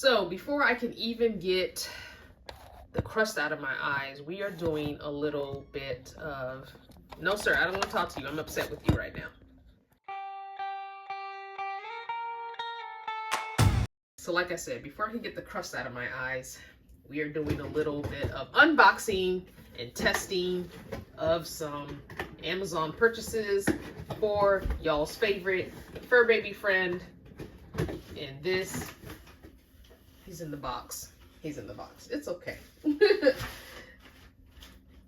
So before I can even get the crust out of my eyes, we are doing a little bit of, no sir, I don't want to talk to you. I'm upset with you right now. So like I said, before I can get the crust out of my eyes, we are doing a little bit of unboxing and testing of some Amazon purchases for y'all's favorite fur baby friend. And this, he's in the box. He's in the box. It's okay.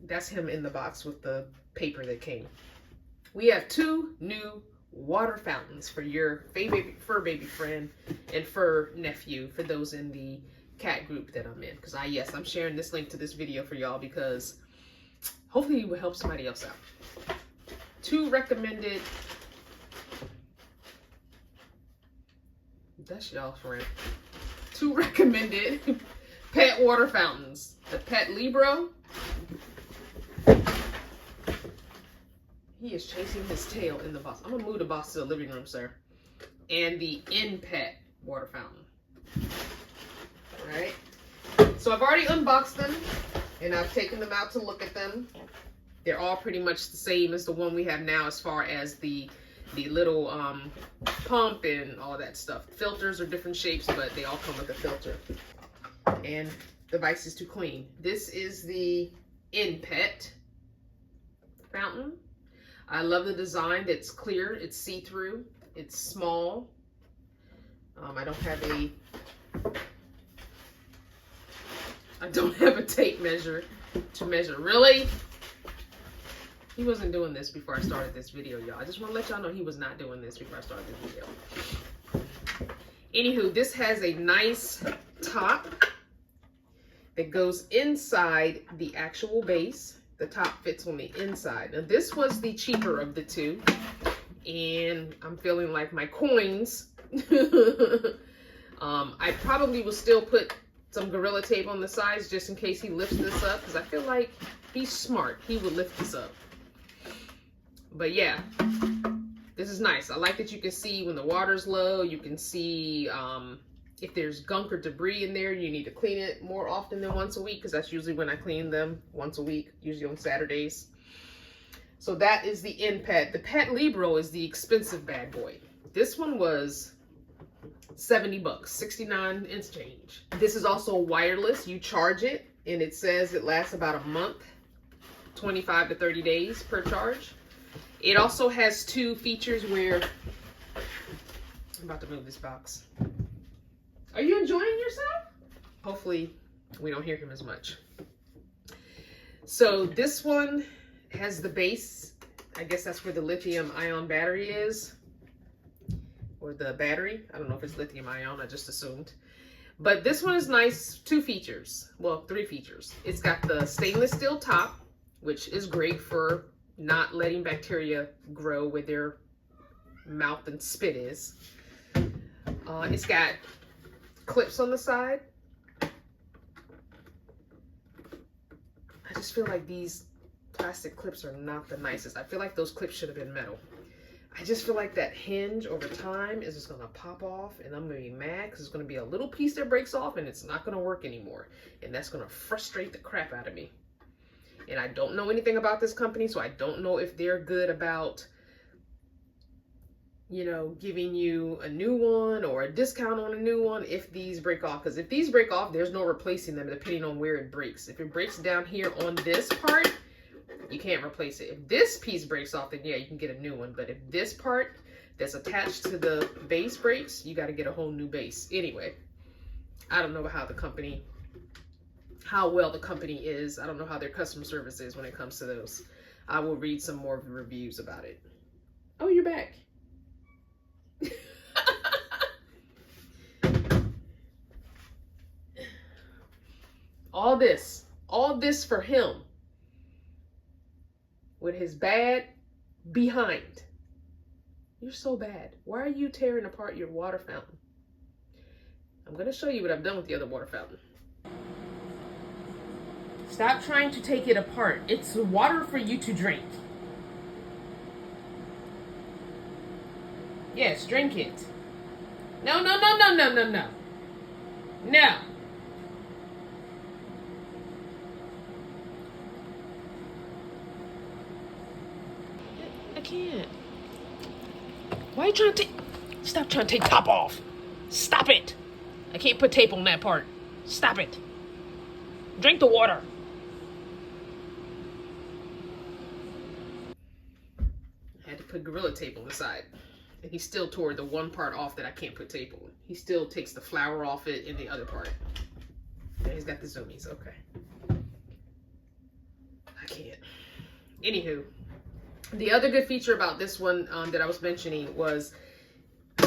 That's him in the box with the paper that came. We have 2 new water fountains for your favorite fur baby friend and fur nephew, for those in the cat group that I'm in. Because I'm sharing this link to this video for y'all because hopefully it will help somebody else out. 2 recommended, that's y'all friend. 2 recommended pet water fountains. The Pet Libro. He is chasing his tail in the box. I'm gonna move the box to the living room, sir. And the Pet water fountain. Alright. So I've already unboxed them and I've taken them out to look at them. They're all pretty much the same as the one we have now as far as the little pump and all that stuff. Filters are different shapes, but they all come with a filter. And the device is to clean. This is the Pet fountain. I love the design. It's clear, it's see-through, it's small. I don't have a tape measure to measure. Really? He wasn't doing this before I started this video, y'all. I just want to let y'all know he was not doing this before I started this video. Anywho, this has a nice top that goes inside the actual base. The top fits on the inside. Now this was the cheaper of the 2, and I'm feeling like my coins. I probably will still put some Gorilla Tape on the sides just in case he lifts this up, because I feel like he's smart. He would lift this up. But yeah, this is nice. I like that you can see when the water's low. You can see if there's gunk or debris in there, you need to clean it more often than once a week, because that's usually when I clean them, once a week, usually on Saturdays. So that is the Pet. The Pet Libro is the expensive bad boy. This one was 70 bucks, 69 and change. This is also wireless. You charge it, and it says it lasts about a month, 25 to 30 days per charge. It also has 2 features where, I'm about to move this box. Are you enjoying yourself? Hopefully we don't hear him as much. So this one has the base. I guess that's where the lithium ion battery is. Or the battery. I don't know if it's lithium ion, I just assumed. But this one is nice. 2 features. Well, 3 features. It's got the stainless steel top, which is great for not letting bacteria grow where their mouth and spit is. It's got clips on the side. I just feel like these plastic clips are not the nicest. I feel like those clips should have been metal. I just feel like that hinge over time is just gonna pop off, and I'm gonna be mad because it's gonna be a little piece that breaks off and it's not gonna work anymore. And that's gonna frustrate the crap out of me. And I don't know anything about this company, so I don't know if they're good about, you know, giving you a new one or a discount on a new one if these break off. Because if these break off, there's no replacing them depending on where it breaks. If it breaks down here on this part, you can't replace it. If this piece breaks off, then yeah, you can get a new one. But if this part that's attached to the base breaks, you got to get a whole new base. Anyway, I don't know how the company, how well the company is. I don't know how their customer service is when it comes to those. I will read some more reviews about it. Oh, you're back. all this for him with his bad behind. You're so bad. Why are you tearing apart your water fountain? I'm going to show you what I've done with the other water fountain. Stop trying to take it apart. It's water for you to drink. Yes, drink it. No. Now, I can't. Why are you trying to take... Stop trying to take top off. Stop it. I can't put tape on that part. Stop it. Drink the water. I had to put Gorilla Tape on the side. And he still tore the one part off that I can't put tape on. He still takes the flower off it in the other part. And he's got the zoomies. Okay. I can't. Anywho. The other good feature about this one that I was mentioning was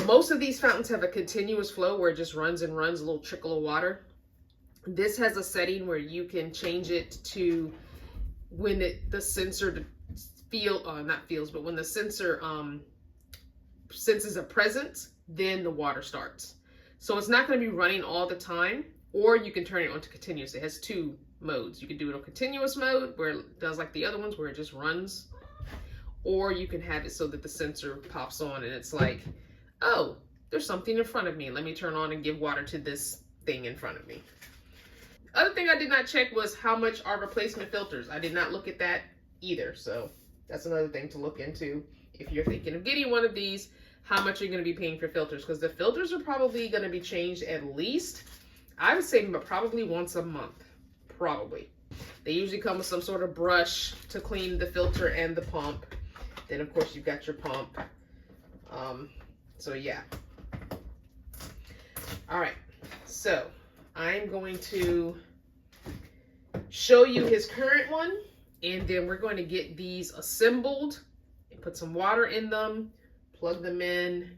most of these fountains have a continuous flow where it just runs and runs, a little trickle of water. This has a setting where you can change it to when the sensor when the sensor senses a presence, then the water starts. So it's not going to be running all the time, or you can turn it on to continuous. It has two modes. You can do it on continuous mode where it does like the other ones where it just runs, or you can have it so that the sensor pops on and it's like, oh, there's something in front of me. Let me turn on and give water to this thing in front of me. Other thing I did not check was how much are replacement filters. I did not look at that either. So that's another thing to look into. If you're thinking of getting one of these, how much you're going to be paying for filters, because the filters are probably going to be changed at least, I would say probably once a month, probably. They usually come with some sort of brush to clean the filter and the pump. Then of course you've got your pump. So yeah. All right, so I'm going to show you his current one, and then we're going to get these assembled and put some water in them, plug them in,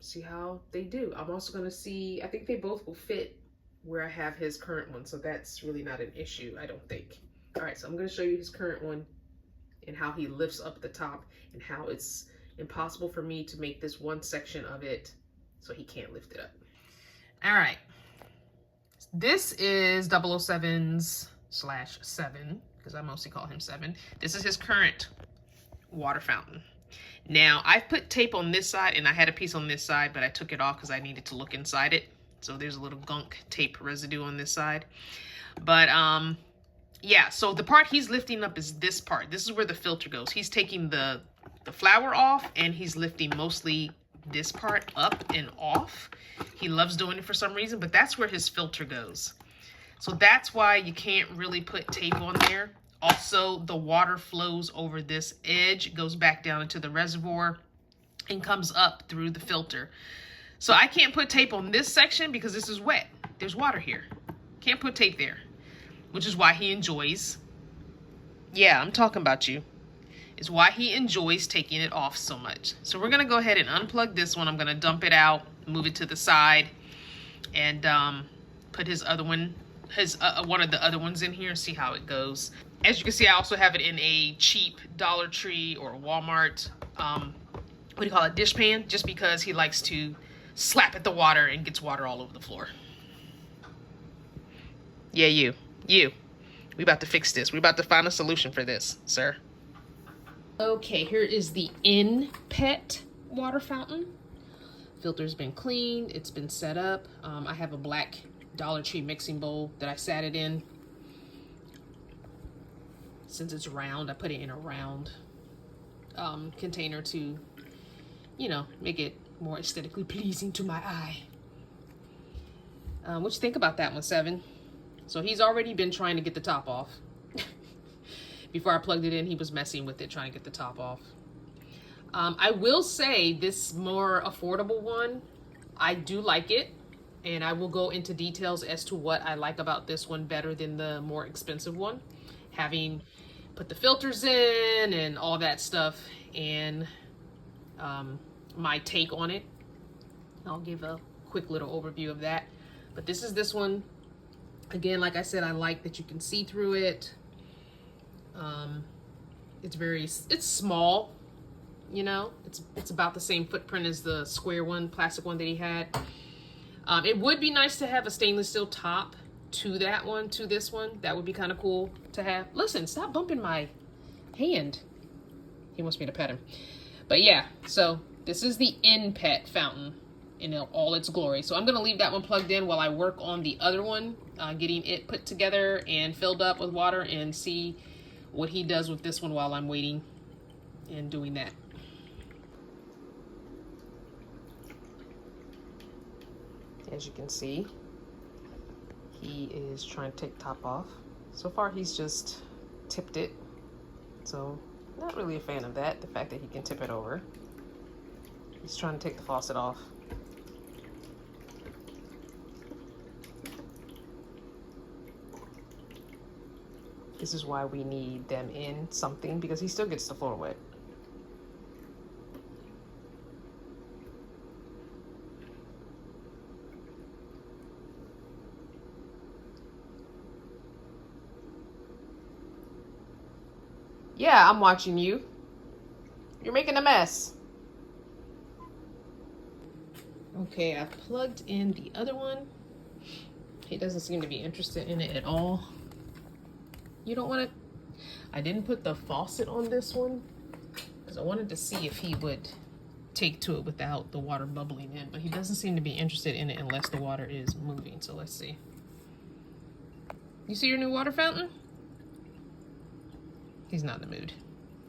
see how they do. I'm also going to see, I think they both will fit where I have his current one, so that's really not an issue, I don't think. All right, so I'm going to show you his current one and how he lifts up the top and how it's impossible for me to make this one section of it so he can't lift it up. All right, this is 007's/7, because I mostly call him 7. This is his current water fountain. Now, I've put tape on this side, and I had a piece on this side, but I took it off because I needed to look inside it. So there's a little gunk tape residue on this side. But yeah, so the part he's lifting up is this part. This is where the filter goes. He's taking the flower off, and he's lifting mostly this part up and off. He loves doing it for some reason, but that's where his filter goes. So that's why you can't really put tape on there. Also, the water flows over this edge, goes back down into the reservoir, and comes up through the filter. So I can't put tape on this section because this is wet. There's water here. Can't put tape there, which is why he enjoys. Yeah, I'm talking about you. It's why he enjoys taking it off so much. So we're going to go ahead and unplug this one. I'm going to dump it out, move it to the side, and put his other one, one of the other ones in here and see how it goes. As you can see, I also have it in a cheap Dollar Tree or Walmart, what do you call it, dish pan, just because he likes to slap at the water and gets water all over the floor. Yeah, you. We about to fix this. We about to find a solution for this, sir. Okay, here is the in-pet water fountain. Filter's been cleaned. It's been set up. I have a black Dollar Tree mixing bowl that I sat it in. Since it's round, I put it in a round container to, you know, make it more aesthetically pleasing to my eye. What you think about that one, 7? So he's already been trying to get the top off. Before I plugged it in, he was messing with it, trying to get the top off. I will say this more affordable one, I do like it. And I will go into details as to what I like about this one better than the more expensive one. Having put the filters in and all that stuff, and my take on it. I'll give a quick little overview of that. But this is this one. Again, like I said, I like that you can see through it. It's small, you know, it's about the same footprint as the square one, plastic one that he had. It would be nice to have a stainless steel top to that one, to this one. That would be kind of cool to have. Listen, stop bumping my hand. He wants me to pet him. But yeah, so this is the in-pet fountain. in all its glory. So I'm going to leave that one plugged in while I work on the other one, getting it put together and filled up with water, and see what he does with this one while I'm waiting and doing that. As you can see, he is trying to take the top off. So far he's just tipped it, so not really a fan of that, the fact that he can tip it over. He's trying to take the faucet off. This is why we need them in something, because he still gets the floor wet. Yeah, I'm watching you. You're making a mess. Okay, I've plugged in the other one. He doesn't seem to be interested in it at all. You don't want to... I didn't put the faucet on this one because I wanted to see if he would take to it without the water bubbling in, but he doesn't seem to be interested in it unless the water is moving. So let's see. You see your new water fountain? He's not in the mood,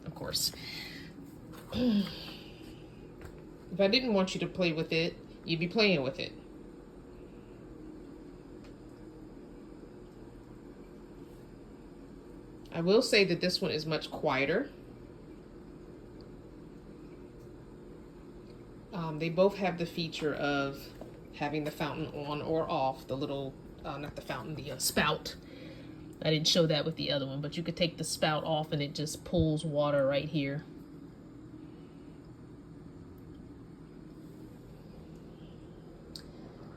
of course. If I didn't want you to play with it, you'd be playing with it. I will say that this one is much quieter. They both have the feature of having the fountain on or off, the little, not the fountain, the spout. I didn't show that with the other one, but you could take the spout off and it just pulls water right here.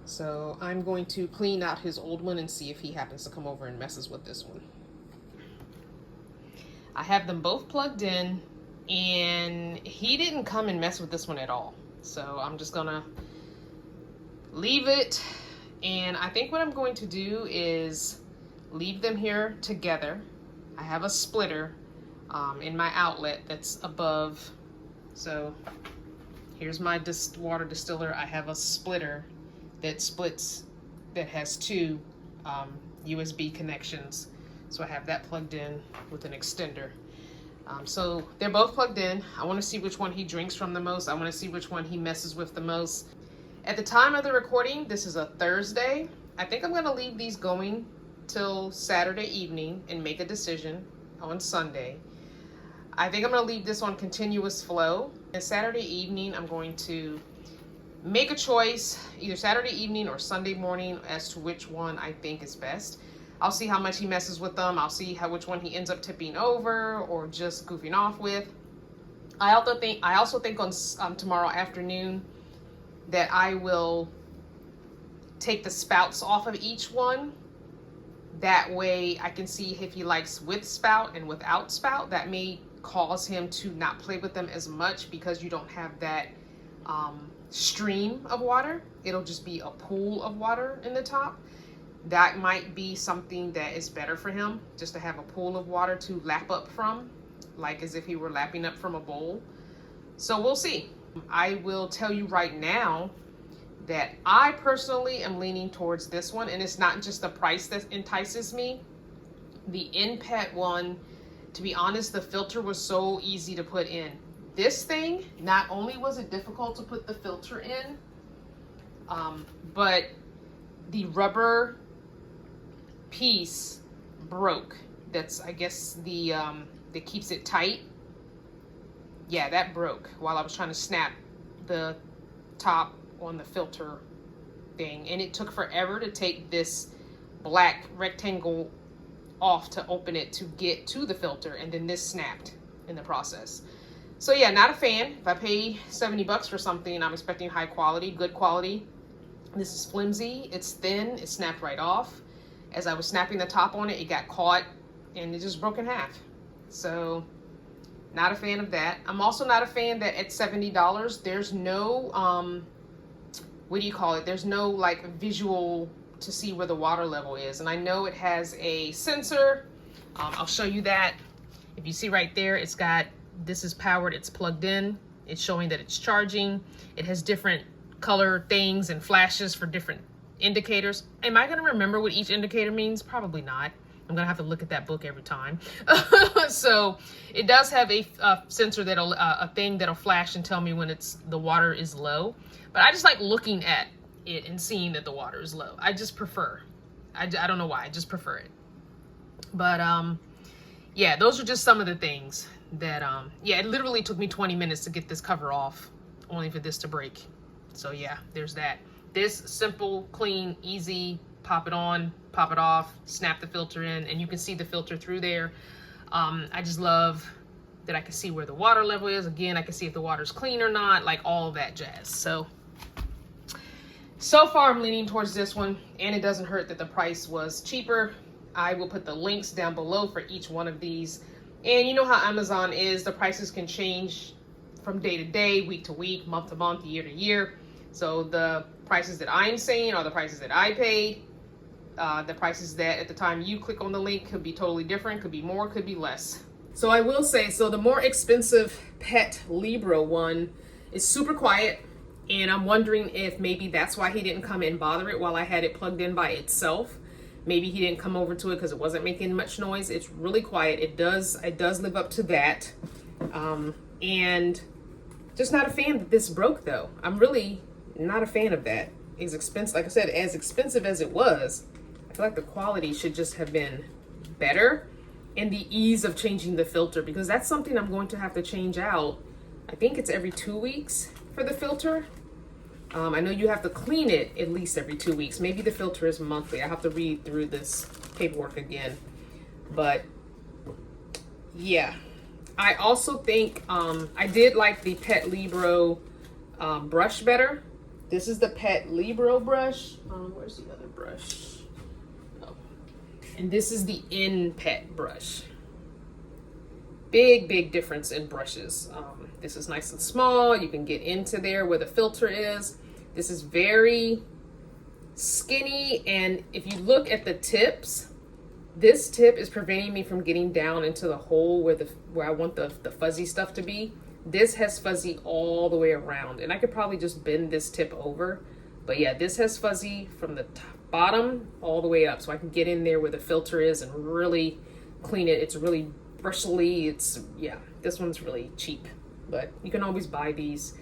So I'm going to clean out his old one and see if he happens to come over and messes with this one. I have them both plugged in, and he didn't come and mess with this one at all. So I'm just gonna leave it, and I think what I'm going to do is leave them here together. I have a splitter in my outlet that's above. So here's my water distiller. I have a splitter that splits, that has two USB connections. So I have that plugged in with an extender. So they're both plugged in. I want to see which one he drinks from the most. I want to see which one he messes with the most. At the time of the recording, this is a Thursday. I think I'm going to leave these going till Saturday evening and make a decision on Sunday. I think I'm going to leave this on continuous flow. And Saturday evening, I'm going to make a choice either Saturday evening or Sunday morning as to which one I think is best. I'll see how much he messes with them. I'll see which one he ends up tipping over or just goofing off with. I also think on tomorrow afternoon that I will take the spouts off of each one. That way I can see if he likes with spout and without spout. That may cause him to not play with them as much because you don't have that stream of water. It'll just be a pool of water in the top. That might be something that is better for him, just to have a pool of water to lap up from, like as if he were lapping up from a bowl. So we'll see. I will tell you right now that I personally am leaning towards this one, and it's not just the price that entices me. The InPet one, to be honest, the filter was so easy to put in. This thing, not only was it difficult to put the filter in, but the rubber piece broke. That's, I guess, the that keeps it tight. Yeah, that broke while I was trying to snap the top on the filter thing, and it took forever to take this black rectangle off to open it to get to the filter, and then this snapped in the process. So yeah, not a fan. If I pay 70 bucks for something, I'm expecting high quality, good quality. This is flimsy, it's thin, it snapped right off. As I was snapping the top on it, it got caught and it just broke in half. So not a fan of that. I'm also not a fan that at $70, there's no, what do you call it? There's no like visual to see where the water level is. And I know it has a sensor. I'll show you that. If you see right there, it's got, this is powered, it's plugged in. It's showing that it's charging. It has different color things and flashes for different indicators. Am I going to remember what each indicator means? Probably not. I'm going to have to look at that book every time. So it does have a sensor that'll, a thing that'll flash and tell me when the water is low. But I just like looking at it and seeing that the water is low. I just prefer. I don't know why. I just prefer it. But yeah, those are just some of the things that, yeah, it literally took me 20 minutes to get this cover off, only for this to break. So yeah, there's that. This simple, clean, easy, pop it on, pop it off, snap the filter in, and you can see the filter through there. I just love that I can see where the water level is. Again, I can see if the water's clean or not, like all that jazz. So far I'm leaning towards this one, and it doesn't hurt that the price was cheaper. I will put the links down below for each one of these. And you know how Amazon is, the prices can change from day to day, week to week, month to month, year to year. So the prices that I'm saying are the prices that I paid. The prices that at the time you click on the link could be totally different, could be more, could be less. So I will say, so the more expensive Pet Libro one is super quiet, and I'm wondering if maybe that's why he didn't come and bother it while I had it plugged in by itself. Maybe he didn't come over to it because it wasn't making much noise. It's really quiet. It does live up to that. And just not a fan that this broke though. I'm really not a fan of that. It's expensive. Like I said, as expensive as it was, I feel like the quality should just have been better, and the ease of changing the filter, because that's something I'm going to have to change out. I think it's every 2 weeks for the filter. I know you have to clean it at least every 2 weeks. Maybe the filter is monthly. I have to read through this paperwork again. But yeah, I also think I did like the Pet Libro brush better. This is the Pet Libro brush. Where's the other brush? Oh. And this is the In-Pet brush. Big difference in brushes. This is nice and small. You can get into there where the filter is. This is very skinny, and if you look at the tips, this tip is preventing me from getting down into the hole where I want the fuzzy stuff to be. This has fuzzy all the way around, and I could probably just bend this tip over. But yeah, this has fuzzy from the bottom all the way up, so I can get in there where the filter is and really clean it. It's really bristly. Yeah, this one's really cheap, but you can always buy these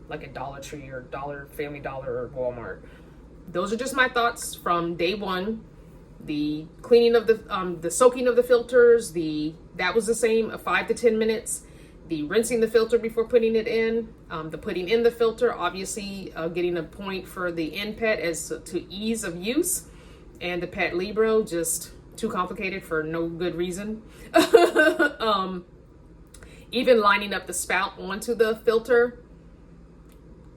like at Dollar Tree or Family Dollar or Walmart. Those are just my thoughts from day one. The cleaning of the soaking of the filters, that was the same, 5 to 10 minutes. The rinsing the filter before putting it in, the putting in the filter, obviously getting a point for the In-Pet as to ease of use, and the Pet Libro just too complicated for no good reason. Even lining up the spout onto the filter,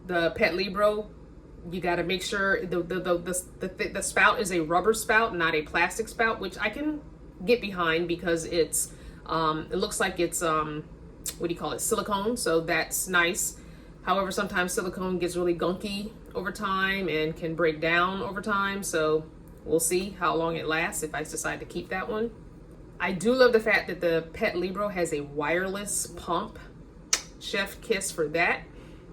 the Pet Libro, you got to make sure the spout is a rubber spout, not a plastic spout, which I can get behind because it looks like it's what do you call it, silicone, so that's nice. However, sometimes silicone gets really gunky over time and can break down over time, so we'll see how long it lasts if I decide to keep that one. I do love the fact that the Pet Libro has a wireless pump. Chef kiss for that.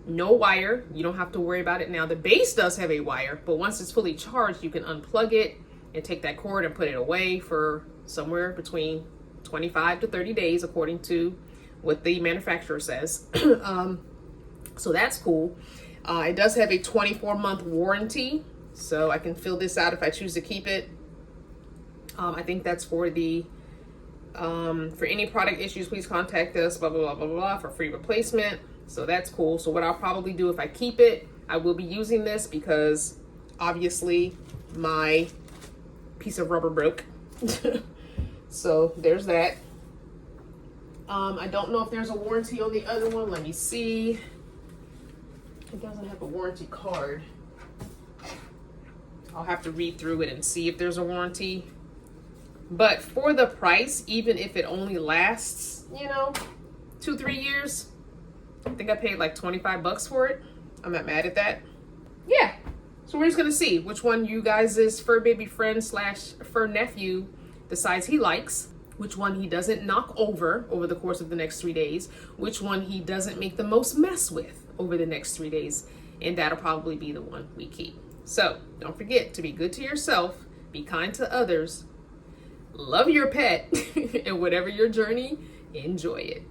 No wire, you don't have to worry about it now. The base does have a wire, but once it's fully charged, you can unplug it and take that cord and put it away for somewhere between 25 to 30 days, according to what the manufacturer says. So that's cool. It does have a 24-month warranty, so I can fill this out if I choose to keep it. I think that's for for any product issues, please contact us, blah, blah, blah, blah, blah, for free replacement. So that's cool. So what I'll probably do if I keep it, I will be using this because obviously my piece of rubber broke. So there's that. I don't know if there's a warranty on the other one. Let me see. It doesn't have a warranty card. I'll have to read through it and see if there's a warranty. But for the price, even if it only lasts, 2-3 years, I think I paid like 25 bucks for it. I'm not mad at that. Yeah. So we're just going to see which one you guys' fur baby friend / fur nephew decides he likes, which one he doesn't knock over the course of the next 3 days, which one he doesn't make the most mess with over the next 3 days. and that'll probably be the one we keep. So don't forget to be good to yourself, be kind to others, love your pet, and whatever your journey, enjoy it.